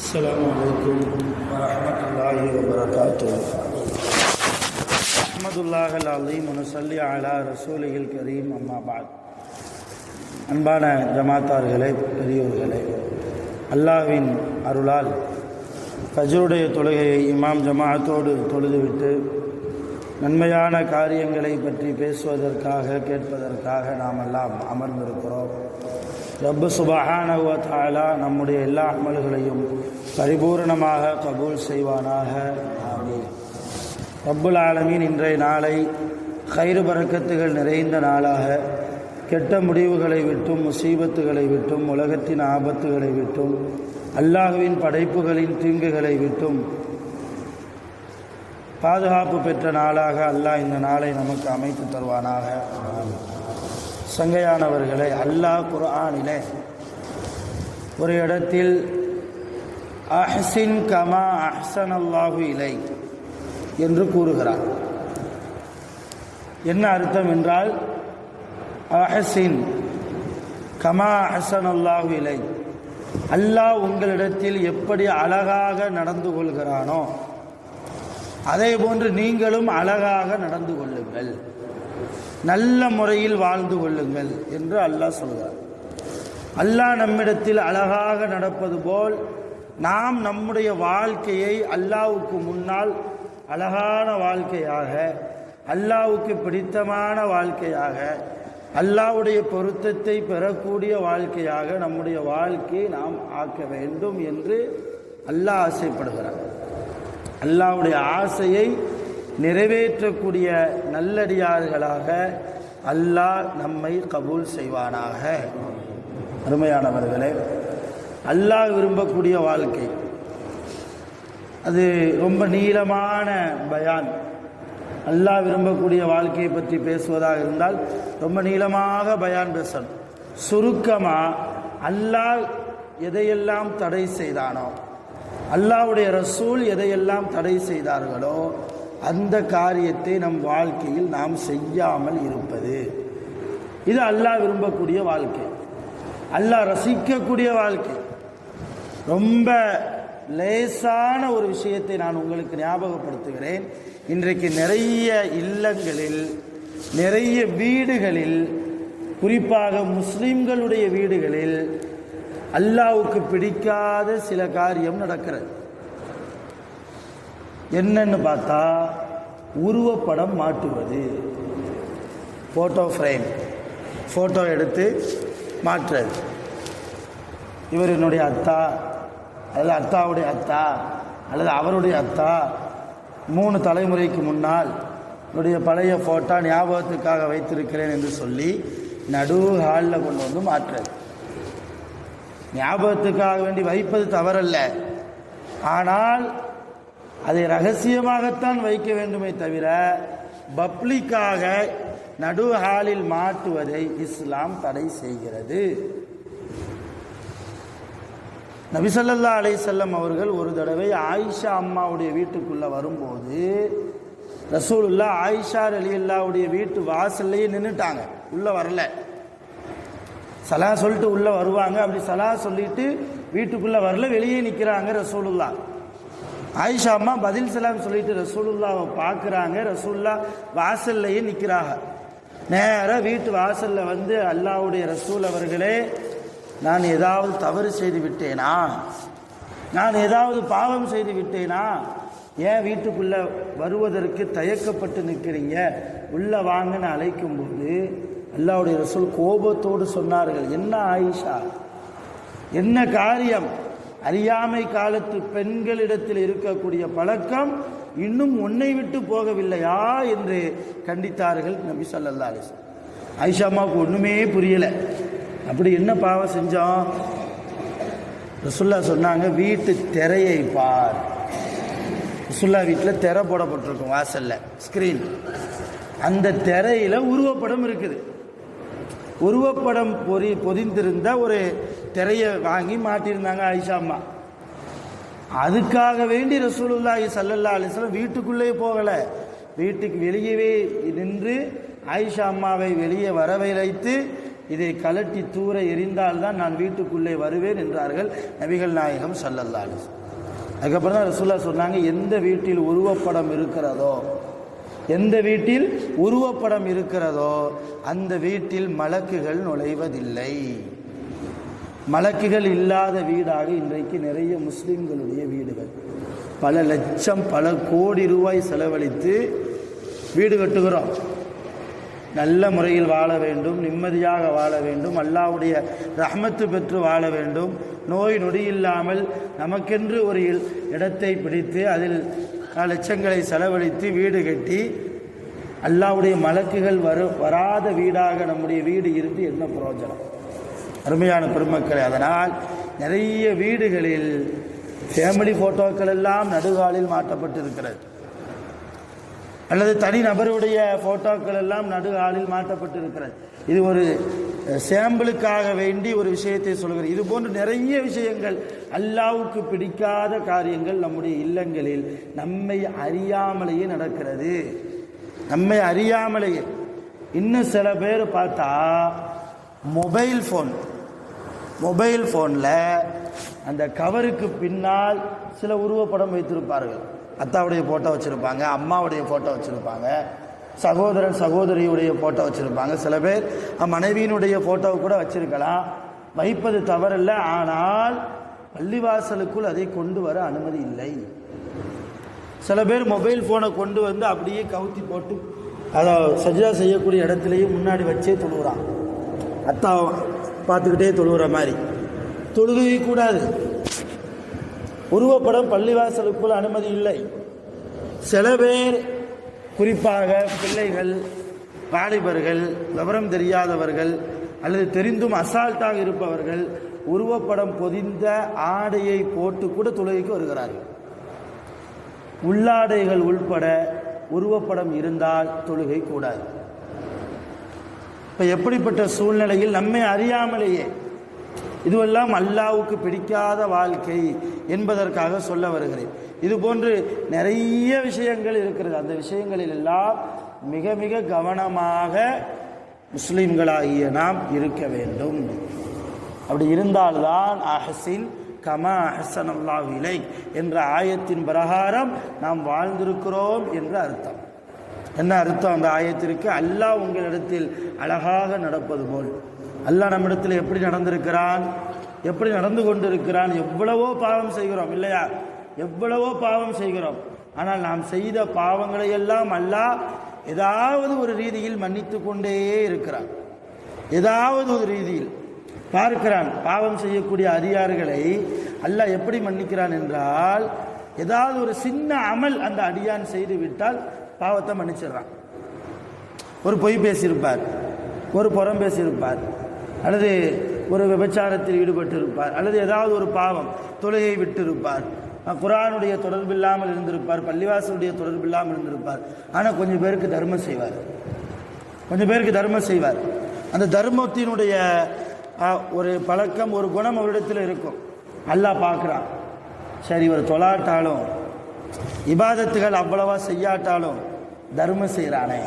السلام عليكم ورحمة الله وبركاته. أحمد الله العظيم ونصلي على رسوله الكريم أما بعد. அன்பான ஜமாத்தார்களே, பெரியோர்களே, அல்லாஹ்வின் அருளால் ஃபஜ்ருடைய தொழுகையை இமாம் ஜமாஅத்தோடு தொழுதுவிட்டு நன்மையான காரியங்களை பற்றி பேசுவதற்காக கேட்பதற்காக நாம் எல்லாம் அமர்ந்திருக்கிறோம். ரப்பு சுப்ஹானஹு வ தஆலா நம்முடைய எல்லா அமல்களையும் பரிபூர்ணமாக கபூல் செய்வானாக. ஆமீன். ரப்புல் ஆலமீன் இன்றைய நாளை கைரு பரக்கத்துகள் நிறைந்த நாளாக, கெட்ட முடிவுகளை விட்டும் முசீபத்துகளை விட்டும் உலகத்தின் ஆபத்துகளை விட்டும் அல்லாஹ்வின் படைப்புகளின் தீங்குகளை விட்டும் பாதுகாப்பு பெற்ற நாளாக அல்லாஹ் இந்த நாளை நமக்கு அமைத்து தருவானாக. சங்கையானவர்களை, அல்லாஹ் குர்ஆனிலே ஒரு இடத்தில் அஹ்சின் கமா அஹ்ஸனல்லாஹு இலைக் என்று கூறுகிறார். என்ன அர்த்தம் என்றால், அஹ்சின் கமா அஹ்ஸனல்லாஹு இலைக், அல்லாஹ் உங்களிடத்தில் எப்படி அழகாக நடந்து கொள்கிறானோ அதே போன்று நீங்களும் அழகாக நடந்து கொள்ளுங்கள், நல்ல முறையில் வாழ்ந்து கொள்ளுங்கள் என்று அல்லாஹ் சொல்கிறார். அல்லாஹ் நம்மிடத்தில் அழகாக நடப்பது போல் நாம் நம்முடைய வாழ்க்கையை அல்லாஹ்வுக்கு முன்னால் அழகான வாழ்க்கையாக, அல்லாஹ்வுக்கு பிடித்தமான வாழ்க்கையாக, அல்லாஹ்வுடைய பொருத்தத்தை பெறக்கூடிய வாழ்க்கையாக நம்முடைய வாழ்க்கையை நாம் ஆக்க வேண்டும் என்று அல்லாஹ் ஆசைப்படுகிறார். அல்லாஹ்வுடைய ஆசையை நிறைவேற்றக்கூடிய நல்லடியார்களாக அல்லாஹ் நம்மை கபூல் செய்வானாக. அருமையானவர்களே, அல்லாஹ் விரும்பக்கூடிய வாழ்க்கை அது ரொம்ப நீளமான பயான். அல்லாஹ் விரும்பக்கூடிய வாழ்க்கையை பற்றி பேசுவதாக இருந்தால் ரொம்ப நீளமாக பயான் பேசணும். சுருக்கமாக, அல்லாஹ் எதையெல்லாம் தடை செய்தானோ, அல்லாஹ்வுடைய ரசூல் எதையெல்லாம் தடை செய்தார்களோ அந்த காரியத்தை நம் வாழ்க்கையில் நாம் செய்யாமல் இருப்பது, இது அல்லாஹ் விரும்பக்கூடிய வாழ்க்கை, அல்லாஹ் ரசிக்கக்கூடிய வாழ்க்கை. ரொம்ப லேசான ஒரு விஷயத்தை நான் உங்களுக்கு ஞாபகப்படுத்துகிறேன். இன்றைக்கு நிறைய இல்லங்களில், நிறைய வீடுகளில், குறிப்பாக முஸ்லிம்களுடைய வீடுகளில் அல்லாஹ்வுக்கு பிடிக்காத சில காரியம் நடக்கிறது. என்னன்னு பார்த்தா, உருவப்படம் மாட்டுவது, ஃபோட்டோ ஃப்ரேம், ஃபோட்டோ எடுத்து மாற்றுறது. இவர் என்னுடைய அத்தா அல்லது அத்தாவுடைய அத்தா அல்லது அவருடைய அத்தா, 3 தலைமுறைக்கு முன்னால் என்னுடைய பழைய ஃபோட்டோ ஞாபகத்துக்காக வைத்திருக்கிறேன் என்று சொல்லி நடு ஹாலில் கொண்டு வந்து மாற்றுறது. ஞாபகத்துக்காக வேண்டி வைப்பது தவறல்ல, ஆனால் அதை ரகசியமாகத்தான் வைக்க வேண்டுமே தவிர பப்ளிக்காக நடு ஹாலில் மாட்டுவதை இஸ்லாம் தடை செய்கிறது. நபி ஸல்லல்லாஹு அலைஹி வஸல்லம் அவர்கள் ஒரு தடவை ஆயிஷா அம்மாவுடைய வீட்டுக்குள்ளே வரும்போது ரசூலுல்லாஹ் ஆயிஷா ரலியல்லாஹுடைய வீட்டு வாசல்லையே நின்றுட்டாங்க, உள்ளே வரல. சலா சொல்லிட்டு உள்ளே வருவாங்க, அப்படி சலா சொல்லிட்டு வீட்டுக்குள்ளே வரல, வெளியே நிற்கிறாங்க ரசூலுல்லாஹ். ஆயிஷா அம்மா பதில் சலாம் சொல்லிட்டு ரசூலுல்லாவை பார்க்குறாங்க. ரசூலுல்லாஹ் வாசல்லையே நிற்கிறாங்க. நேராக வீட்டு வாசலில் வந்து, அல்லாஹ்வுடைய ரசூல் அவர்களே, நான் ஏதாவது தவறு செய்து விட்டேனா, நான் ஏதாவது பாவம் செய்து விட்டேனா, ஏன் வீட்டுக்குள்ளே வருவதற்கு தயக்கப்பட்டு நிற்கிறீங்க, உள்ளே வாங்கன்னு அழைக்கும்போது அல்லாஹ்வுடைய ரசூல் கோபத்தோடு சொன்னார்கள், என்ன ஆயிஷா, என்ன காரியம், அறியாமை காலத்து பெண்களிடத்தில் இருக்கக்கூடிய பழக்கம் இன்னும் உன்னை விட்டு போகவில்லையா என்று கண்டித்தார்கள் நபி ஸல்லல்லாஹு அலைஹி வஸல்லம். ஆயிஷா அம்மாவுக்கு ஒன்றுமே புரியலை. அப்படி என்ன பாவம் செஞ்சோம்? ரசூலுல்லாஹ் சொன்னாங்க, வீட்டு திரையை பார். ரசூலுல்லாஹ் வீட்டில் திரை போடப்பட்டிருக்கும், வாசலில் ஸ்க்ரீன், அந்த திரையில் உருவப்படம் இருக்குது. உருவப்படம் பொதிந்திருந்த ஒரு திரையை வாங்கி மாட்டியிருந்தாங்க ஆயிஷா அம்மா. அதுக்காக வேண்டி ரசூலுல்லாஹி ஸல்லல்லாஹு அலைஹி வஸல்லம் வீட்டுக்குள்ளே போகலை, வீட்டுக்கு வெளியவே நின்று ஆயிஷா அம்மாவை வெளியே வரவழைத்து இதை கலட்டி தூர எறிந்தால்தான் நான் வீட்டுக்குள்ளே வருவேன் என்றார்கள் நபிகள் நாயகம் ஸல்லல்லாஹு அலைஹி வஸல்லம். அதுக்கப்புறம் தான் ரசூலுல்லாஹ் சொன்னாங்க, எந்த வீட்டில் உருவப்படம் இருக்கிறதோ, எந்த வீட்டில் உருவப்படம் இருக்கிறதோ அந்த வீட்டில் மலக்குகள் நுழைவதில்லை. மலக்குகள் இல்லாத வீடாக இன்றைக்கு நிறைய முஸ்லிம்களுடைய வீடுகள். பல லட்சம் பல கோடி ரூபாய் செலவழித்து வீடு கட்டுகிறோம். நல்ல முறையில் வாழ வேண்டும், நிம்மதியாக வாழ வேண்டும், அல்லாஹ்வுடைய ரஹ்மத்து பெற்று வாழ வேண்டும், நோய் நொடி இல்லாமல் நமக்கென்று ஒரு இடத்தை பிடித்து அதில் லட்சங்களை செலவழித்து வீடு கட்டி அல்லாஹ்வுடைய மலக்குகள் வராத வீடாக நம்முடைய வீடு இருந்து என்ன பிரயோஜனம்? அருமையான பெருமக்களே, அதனால் நிறைய வீடுகளில் ஃபேமிலி ஃபோட்டோக்கள் எல்லாம் நடுகாலில் மாட்டப்பட்டிருக்கிறது, அல்லது தனி நபருடைய ஃபோட்டோக்கள் எல்லாம் நடுகாலில் மாட்டப்பட்டிருக்கிறது. இது ஒரு சாம்பிளுக்காக வேண்டி ஒரு விஷயத்தை சொல்கிறேன். இது போன்று நிறைய விஷயங்கள், அல்லாஹ்வுக்கு பிடிக்காத காரியங்கள் நம்முடைய இல்லங்களில் நம்மை அறியாமலேயே நடக்கிறது. நம்மை அறியாமலேயே. இன்னும் சில பேர் பார்த்தா மொபைல் ஃபோனில் அந்த கவருக்கு பின்னால் சில உருவப்படம் வைத்திருப்பார்கள். அத்தாவுடைய ஃபோட்டோ வச்சுருப்பாங்க, அம்மாவுடைய ஃபோட்டோ வச்சுருப்பாங்க, சகோதரன் சகோதரியுடைய ஃபோட்டோ வச்சுருப்பாங்க, சில பேர் மனைவியினுடைய ஃபோட்டோவை கூட வச்சுருக்கலாம். வைப்பது தவறல்ல, ஆனால் பள்ளிவாசலுக்குள் அதை கொண்டு வர அனுமதி இல்லை. சில பேர் மொபைல் ஃபோனை கொண்டு வந்து அப்படியே கவுத்தி போட்டு அதை சஜ்ஜா செய்யக்கூடிய இடத்துலையே முன்னாடி வச்சே தொழுகிறான். அத்தா பார்த்துக்கிட்டே தொழுகிற மாதிரி தொழுகவே கூடாது. உருவப்படம் பள்ளிவாசலுக்குள் அனுமதி இல்லை. சில பேர், குறிப்பாக பிள்ளைகள், வாலிபர்கள், விவரம் தெரியாதவர்கள் அல்லது தெரிந்தும் அசால்ட்டாக இருப்பவர்கள் உருவப்படம் பொதிந்த ஆடையை போட்டு கூட தொழுகைக்கு வருகிறார்கள். உள்ளாடைகள் உள்பட உருவப்படம் இருந்தால் தொழுகை கூடாது. இப்போ எப்படிப்பட்ட சூழ்நிலையில் நம்மை அறியாமலேயே, இதுவெல்லாம் அல்லாஹ்வுக்கு பிடிக்காத வாழ்க்கை என்பதற்காக சொல்ல வருகிறேன். இது போன்று நிறைய விஷயங்கள் இருக்கிறது. அந்த விஷயங்களில் எல்லாம் மிக மிக கவனமாக முஸ்லிம்களாகிய நாம் இருக்க வேண்டும். அப்படி இருந்தால்தான் அஹ்சின் கமா அஹ்ஸனல்லாஹு இலைக் என்ற ஆயத்தின் பிரகாரம் நாம் வாழ்ந்திருக்கிறோம் என்ற அர்த்தம். என்ன அர்த்தம் அந்த ஆயத்திற்கு? அல்லாஹ் உங்களிடத்தில் அழகாக நடப்பது போல் அல்லாஹ் நம்மிடத்தில் எப்படி நடந்திருக்கிறான், எப்படி நடந்து கொண்டிருக்கிறான். எவ்வளவோ பாவம் செய்கிறோம் இல்லையா? எவ்வளவோ பாவம் செய்கிறோம். ஆனால் நாம் செய்த பாவங்களை எல்லாம் அல்லாஹ் ஏதாவது ஒரு ரீதியில் மன்னித்து கொண்டே இருக்கிறான். ஏதாவது ஒரு ரீதியில் பார்க்கிறான். பாவம் செய்யக்கூடிய அடியார்களை அல்லாஹ் எப்படி மன்னிக்கிறான் என்றால், ஏதாவது ஒரு சின்ன அமல் அந்த அடியான் செய்து விட்டால் பாவத்தை மன்னிச்சிடுறான். ஒரு பொய் பேசியிருப்பார், ஒரு புறம் பேசியிருப்பார், அல்லது ஒரு விபச்சாரத்தில் ஈடுபட்டு இருப்பார், அல்லது ஏதாவது ஒரு பாவம், தொழுகை விட்டு இருப்பார், குர்ஆனுடைய தொடர்பு இல்லாமல் இருந்திருப்பார், பள்ளிவாசலுடைய தொடர்பு இல்லாமல் இருந்திருப்பார். ஆனால் கொஞ்சம் பேருக்கு தர்மம் செய்வார், கொஞ்சம் பேருக்கு தர்மம் செய்வார். அந்த தர்மத்தினுடைய ஒரு பழக்கம், ஒரு குணம் அவரிடத்தில் இருக்கும். அல்லாஹ் பார்க்குறான். சரி, ஒரு தொழாட்டாலும் இபாதத்துகள் அவ்வளவா செய்யாட்டாலும் தர்மம் செய்கிறானே,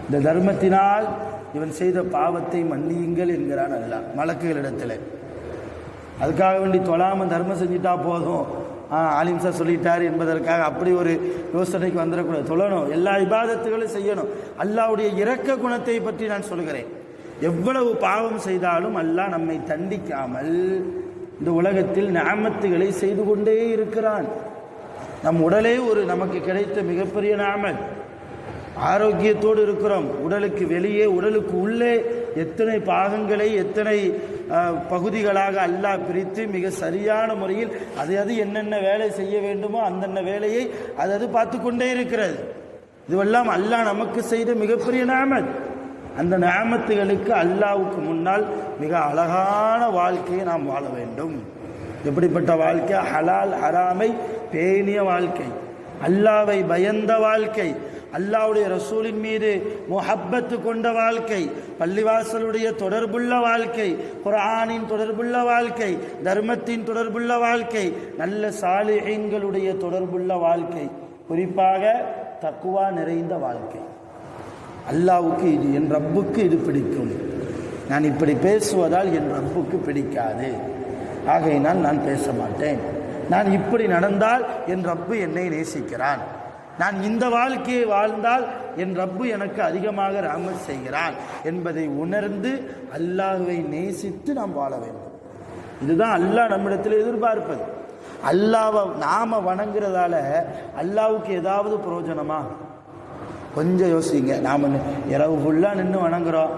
இந்த தர்மத்தினால் இவன் செய்த பாவத்தை மன்னியுங்கள் என்கிறான் அல்லாஹ் மலக்குகளிடத்தில். அதுக்காக வேண்டி தொழாமல் தர்மம் செஞ்சுட்டா போதும், ஆலிம்சா சொல்லிட்டார் என்பதற்காக அப்படி ஒரு யோசனைக்கு வந்துடக்கூடாது. தொழணும், எல்லா இபாதத்துகளும் செய்யணும். அல்லாஹ்வுடைய இரக்க குணத்தை பற்றி நான் சொல்கிறேன். எவ்வளவு பாவம் செய்தாலும் அல்லாஹ் நம்மை தண்டிக்காமல் இந்த உலகத்தில் நிஅமத்துகளை செய்து கொண்டே இருக்கிறான். நம் உடலே ஒரு நமக்கு கிடைத்த மிகப்பெரிய நிஅமத். ஆரோக்கியத்தோடு இருக்கிறோம். உடலுக்கு வெளியே, உடலுக்கு உள்ளே எத்தனை பாகங்களை, எத்தனை பகுதிகளாக அல்லாஹ் பிரித்து மிக சரியான முறையில் அது என்னென்ன வேலை செய்ய வேண்டுமோ அந்தந்த வேலையை அது பார்த்து கொண்டே இருக்கிறது. இதுவெல்லாம் அல்லாஹ் நமக்கு செய்த மிகப்பெரிய நிஅமத். அந்த நிஅமத்துகளுக்கு அல்லாஹ்வுக்கு முன்னால் மிக அழகான வாழ்க்கையை நாம் வாழ வேண்டும். எப்படிப்பட்ட வாழ்க்கை? ஹலால் ஹராமை பேணிய வாழ்க்கை, அல்லாஹ்வை பயந்த வாழ்க்கை, அல்லாஹ்வுடைய ரசூலின் மீது முஹப்பத்து கொண்ட வாழ்க்கை, பள்ளிவாசலுடைய தொடர்புள்ள வாழ்க்கை, குர்ஆனின் தொடர்புள்ள வாழ்க்கை, தர்மத்தின் தொடர்புள்ள வாழ்க்கை, நல்ல சாலிஹீன்களுடைய தொடர்புள்ள வாழ்க்கை, குறிப்பாக தக்வா நிறைந்த வாழ்க்கை. அல்லாஹ்வுக்கு இது, என் ரப்புக்கு இது பிடிக்கும். நான் இப்படி பேசுவதால் என் ரப்புக்கு பிடிக்காது, ஆகையினால் நான் பேச மாட்டேன். நான் இப்படி நடந்தால் என் ரப்பு என்னை நேசிக்கிறான், நான் இந்த வாழ்க்கையை வாழ்ந்தால் என் ரப்பு எனக்கு அதிகமாக ரஹ்மத் செய்கிறான் என்பதை உணர்ந்து அல்லாஹ்வை நேசித்து நாம் வாழ வேண்டும். இதுதான் அல்லாஹ் நம்மிடத்தில் எதிர்பார்ப்பது. அல்லாஹ்வை நாம வணங்குறதால அல்லாஹ்வுக்கு ஏதாவது பிரயோஜனமா? கொஞ்சம் யோசிங்க. நாம் இரவு ஃபுல்லாக நின்று வணங்குறோம்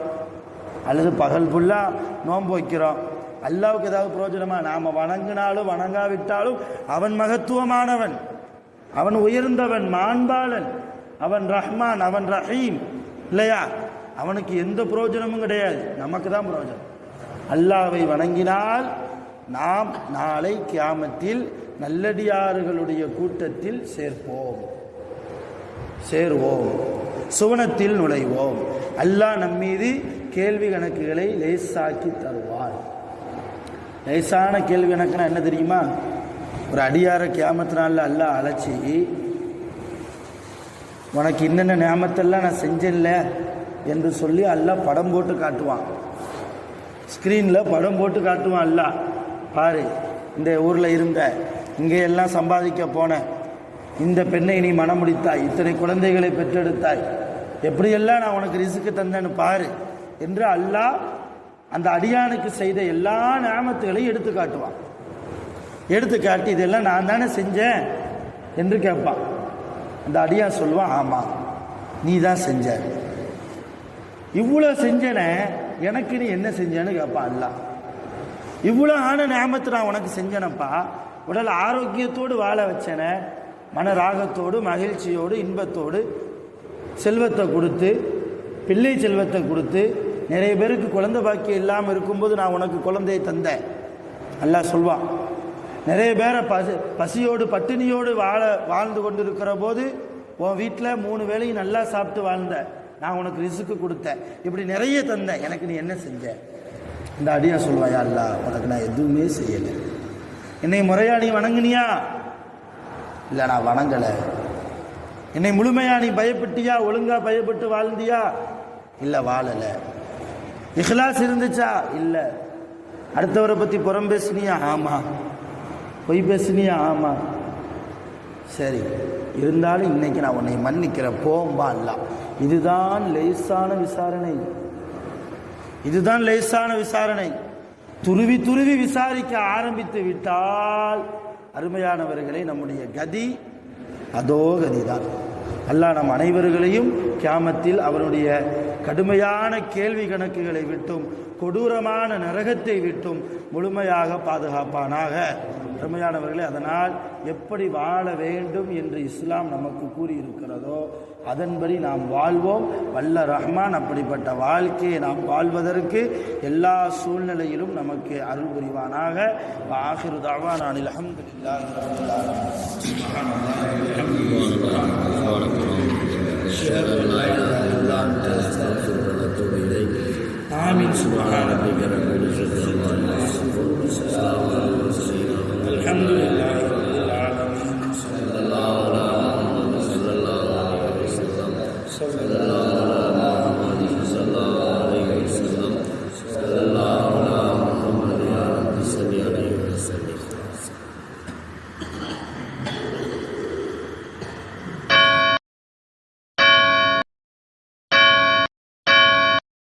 அல்லது பகல் ஃபுல்லாக நோன்பு வைக்கிறோம், அல்லாஹ்வுக்கு ஏதாவது பிரயோஜனமா? நாம் வணங்கினாலும் வணங்காவிட்டாலும் அவன் மகத்துவமானவன், அவன் உயர்ந்தவன், மாண்பாளன், அவன் ரஹ்மான், அவன் ரஹீம் இல்லையா? அவனுக்கு எந்த பிரயோஜனமும் கிடையாது, நமக்கு தான் பிரயோஜனம். அல்லாஹ்வை வணங்கினால் நாம் நாளை கியாமத்தில் நல்லடியார்களுடைய கூட்டத்தில் சேருவோம், சுவனத்தில் நுழைவோம். அல்லாஹ் நம்மீது கேள்வி கணக்குகளை லேசாக்கி தருவான். லேசான கேள்வி கணக்குனா என்ன தெரியுமா? ஒரு அடியார கியாமத்தினால அல்லாஹ் அழைச்சி, உனக்கு என்னென்ன நியாமத்தெல்லாம் நான் செஞ்சேன்ல என்று சொல்லி அல்லாஹ் படம் போட்டு காட்டுவான். ஸ்க்ரீனில் படம் போட்டு காட்டுவான். அல்லாஹ் பாரு, இந்த ஊரில் இருந்த, இங்கே எல்லாம் சம்பாதிக்க போன, இந்த பெண்ணை நீ மனம் முடித்தாய், இத்தனை குழந்தைகளை பெற்றெடுத்தாய், எப்படியெல்லாம் நான் உனக்கு ரிஸ்க்கு தந்தேன்னு பாரு என்று அல்லாஹ் அந்த அடியானுக்கு செய்த எல்லா நியாமத்துகளையும் எடுத்து காட்டுவான். எடுத்து காட்டி இதெல்லாம் நான் தானே செஞ்சேன் என்று கேட்பான். அந்த அடியான் சொல்லுவான், ஆமாம் நீ தான் செஞ்ச, இவ்வளோ செஞ்சேனே எனக்கு நீ என்ன செஞ்சேன்னு கேட்பான். அல்லாஹ் இவ்வளோ ஆன நியாமத்தை நான் உனக்கு செஞ்சேனப்பா, உடல் ஆரோக்கியத்தோடு வாழ வச்சேனே, மன ராகத்தோடு மகிழ்ச்சியோடு இன்பத்தோடு செல்வத்தை கொடுத்து, பிள்ளை செல்வத்தை கொடுத்து, நிறைய பேருக்கு குழந்தை பாக்கியம் இல்லாமல் இருக்கும்போது நான் உனக்கு குழந்தையை தந்தேன். அல்லாஹ் சொல்வான், நிறைய பேரை பசியோடு பட்டினியோடு வாழ்ந்து கொண்டு இருக்கிற போது உன் வீட்டில் 3 வேளையும் நல்லா சாப்பிட்டு வாழ்ந்த, நான் உனக்கு ரிஸ்க்கு கொடுத்தேன், இப்படி நிறைய தந்தேன், எனக்கு நீ என்ன செஞ்ச? இந்த அடியா சொல்வாயா, அல்லாஹ் உனக்கு நான் எதுவுமே செய்யலை. என்னை முறையா நீ வணங்குனியா? இல்லை நான் வணங்கலை. என்னை முழுமையா நீ பயப்பட்டியா? ஒழுங்கா பயப்பட்டு வாழ்ந்தியா? இல்லை வாழலை. இஹ்லாஸ் இருந்துச்சா? இல்லை. அடுத்தவரை பற்றி புறம் பேசினியா? ஆமாம். பொய் பேசினியா? ஆமாம். சரி, இருந்தாலும் இன்னைக்கு நான் உன்னை மன்னிக்கிறேன், போம்பா அல்லா. இதுதான் லேசான விசாரணை, இதுதான் லேசான விசாரணை. துருவி துருவி விசாரிக்க ஆரம்பித்து விட்டால் அருமையானவர்களை நம்முடைய கதி அதோ கதிதான். அல்லாஹ் நம் அனைவர்களையும் கியாமத்தில் அவருடைய கடுமையான கேள்வி கணக்குகளை விட்டும் கொடூரமான நரகத்தை விட்டும் முழுமையாக பாதுகாப்பானாக. அருமையானவர்களே, அதனால் எப்படி வாழ வேண்டும் என்று இஸ்லாம் நமக்கு கூறியிருக்கிறதோ அதன்படி நாம் வாழ்வோம். வல்ல ரஹ்மான் அப்படிப்பட்ட வாழ்க்கையை நாம் வாழ்வதற்கு எல்லா சூழ்நிலையிலும் நமக்கு அருள் புரிவானாக. ஆகிரு தஅவானா அல்ஹம்துலில்லாஹி ரப்பில் ஆலமீன். ஆமீன். சுப்ஹான ரப்பிக ரப்பில் இஸ்ஸத்தி